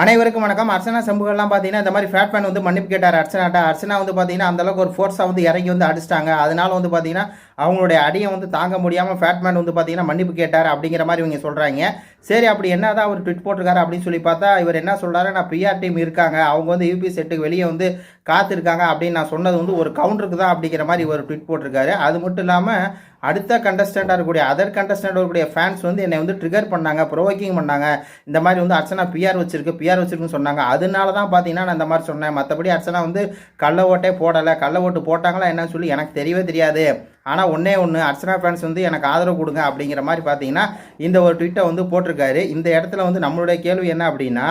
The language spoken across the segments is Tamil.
அனைவருக்கும் வணக்கம். அர்ச்சனா சம்புகள்லாம் பார்த்தீங்கன்னா இந்த மாதிரி ஃபேட் மேன் வந்து மன்னிப்பு கேட்டார் அர்ச்சனாட்ட. அர்ச்சனா வந்து பார்த்தீங்கன்னா அந்தளவுக்கு ஒரு ஃபோர்ஸாக வந்து இறங்கி வந்து அடிச்சிட்டாங்க. அதனால வந்து பார்த்தீங்கன்னா அவங்களுடைய அடியை வந்து தாங்க முடியாமல் ஃபேட் மேன் வந்து பார்த்தீங்கன்னா மன்னிப்பு கேட்டார் அப்படிங்கிற மாதிரி இவங்க சொல்கிறாங்க. சரி, அப்படி என்ன தான் அவர் ட்விட் போட்டிருக்காரு அப்படின்னு சொல்லி பார்த்தா இவர் என்ன சொல்கிறாரு, நான் பிஆர் டீம் இருக்காங்க, அவங்க வந்து யூபி செட்டுக்கு வெளியே வந்து காத்திருக்காங்க அப்படின்னு நான் சொன்னது வந்து ஒரு கவுண்டருக்கு தான் அப்படிங்கிற மாதிரி ஒரு ட்விட் போட்டிருக்காரு. அது மட்டும் இல்லாமல் அடுத்த கண்டஸ்டண்டாக இருக்கக்கூடிய அதர் கண்டஸ்டண்டாக இருக்கக்கூடிய ஃபேன்ஸ் வந்து என்னை வந்து ட்ரிகர் பண்ணாங்க, ப்ரோவோக்கிங் பண்ணாங்க. இந்த மாதிரி வந்து அர்ச்சனா பிஆர் வச்சிருக்குன்னு சொன்னாங்க. அதனால தான் பார்த்தீங்கன்னா நான் இந்த மாதிரி சொன்னேன். மற்றபடி அர்ச்சனா வந்து கள்ள ஓட்டே போடலை. கள்ள ஓட்டு போட்டாங்களா என்னன்னு சொல்லி எனக்கு தெரியவே தெரியாது. ஆனால் ஒன்றே ஒன்று, அர்ச்சனா ஃபேன்ஸ் வந்து எனக்கு ஆதரவு கொடுங்க அப்படிங்கிற மாதிரி பார்த்தீங்கன்னா இந்த ஒரு ட்விட்டை வந்து போட்டிருக்காரு. இந்த இடத்துல வந்து நம்மளுடைய கேள்வி என்ன அப்படின்னா,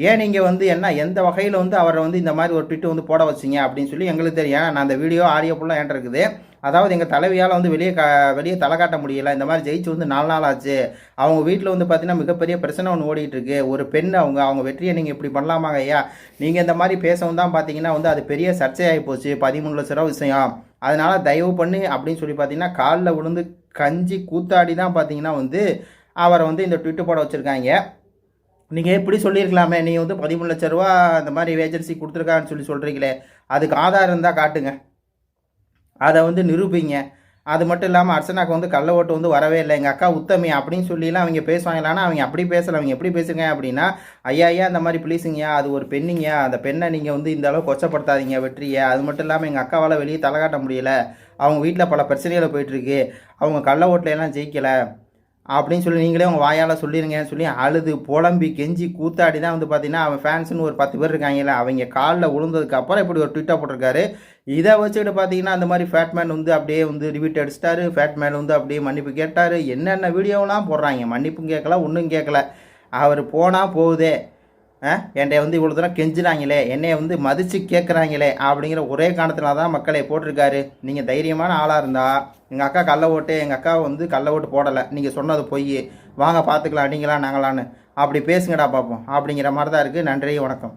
ஏன் நீங்கள் வந்து எந்த வகையில் வந்து அவரை வந்து இந்த மாதிரி ஒரு ட்விட்டு வந்து போட வச்சிங்க அப்படின்னு சொல்லி எங்களுக்கு தெரியும். நான் அந்த வீடியோ ஆடியோ ஃபுல்லாக என்கிட்ட இருக்குது. அதாவது எங்கள் தலைவியால் வந்து வெளியே தலை காட்ட முடியலை. இந்த மாதிரி ஜெயிச்சு வந்து 4 நாள் ஆச்சு. அவங்க வீட்டில் வந்து பார்த்தீங்கன்னா மிகப்பெரிய பிரச்சனை ஒன்று ஓடிட்டு இருக்கு. ஒரு பெண் அவங்க வெற்றியை நீங்கள் இப்படி பண்ணலாமாங்க ஐயா? நீங்கள் இந்த மாதிரி பேசவும் தான் பார்த்தீங்கன்னா வந்து அது பெரிய சர்ச்சையாகி போச்சு. 13 லட்ச ரூபா விஷயம். அதனால் தயவு பண்ணி அப்படின்னு சொல்லி பார்த்தீங்கன்னா காலில் விழுந்து கஞ்சி கூத்தாடி தான் பார்த்தீங்கன்னா வந்து அவரை வந்து இந்த ட்விட்டு போட வச்சுருக்காங்க. நீங்கள் எப்படி சொல்லியிருக்கலாமே, நீங்கள் வந்து 13 லட்ச ரூபா இந்த மாதிரி ஏஜென்சி கொடுத்துருக்கான்னு சொல்லி சொல்கிறீங்களே, அதுக்கு ஆதாரம் இருந்தால் காட்டுங்க, அதை வந்து நிரூபிங்க. அது மட்டும் இல்லாமல் அர்ச்சனாக்கு வந்து கள்ள ஓட்டு வந்து வரவே இல்லை, எங்கள் அக்கா உத்தமி அப்படின்னு சொல்லிலாம் அவங்க பேசுவாங்களான்னா அவங்க அப்படி பேசலை. அவங்க எப்படி பேசுங்க அப்படின்னா, ஐயா அந்த மாதிரி ப்ளீஸுங்கய்யா, அது ஒரு பெண்ணுங்க, அந்த பெண்ணை நீங்கள் வந்து இந்த அளவு கொச்சப்படுத்தாதீங்க வெற்றியை. அது மட்டும் இல்லாமல் எங்கள் அக்காவால் வெளியே தலை காட்ட முடியலை, அவங்க வீட்டில் பல பிரச்சனைகளை போயிட்டுருக்கு, அவங்க கள்ள ஓட்டில் எல்லாம் ஜெயிக்கலை அப்படின்னு சொல்லி நீங்களே உங்கள் வாயால் சொல்லிடுங்கன்னு சொல்லி அழுது புலம்பி கெஞ்சி கூத்தாடி தான் வந்து பார்த்தீங்கன்னா அவன் ஃபேன்ஸுன்னு ஒரு 10 பேர் இருக்காங்கல்ல, அவங்க காலில் விழுந்ததுக்கு அப்புறம் இப்படி ஒரு ட்விட்டாக போட்டிருக்காரு. இதை வச்சுக்கிட்டு பார்த்தீங்கன்னா அந்த மாதிரி ஃபேட்மேன் வந்து அப்படியே வந்து ரிவீட் அடிச்சிட்டாரு. ஃபேட்மேன் வந்து அப்படியே மன்னிப்பு கேட்டார். என்னென்ன வீடியோலாம் போடுறாங்க, மன்னிப்பும் கேட்கல, ஒன்றும் கேட்கல. அவர் போனால் போகுதே, என்னை வந்து இவ்வளோ தூரம் கெஞ்சுறாங்களே, என்னைய வந்து மதித்து கேட்குறாங்களே அப்படிங்கிற ஒரே காரணத்தினால தான் மக்களை போட்டிருக்காரு. நீங்கள் தைரியமான ஆளாக இருந்தால், எங்கள் அக்கா கள்ள ஓட்டு, எங்கள் அக்கா வந்து கள்ள ஓட்டு போடலை, நீங்கள் சொன்னது பொய், வாங்க பார்த்துக்கலாம், அடிங்களா நாங்களான்னு அப்படி பேசுங்கடா பார்ப்போம் அப்படிங்கிற மாதிரி தான் இருக்குது. நன்றி, வணக்கம்.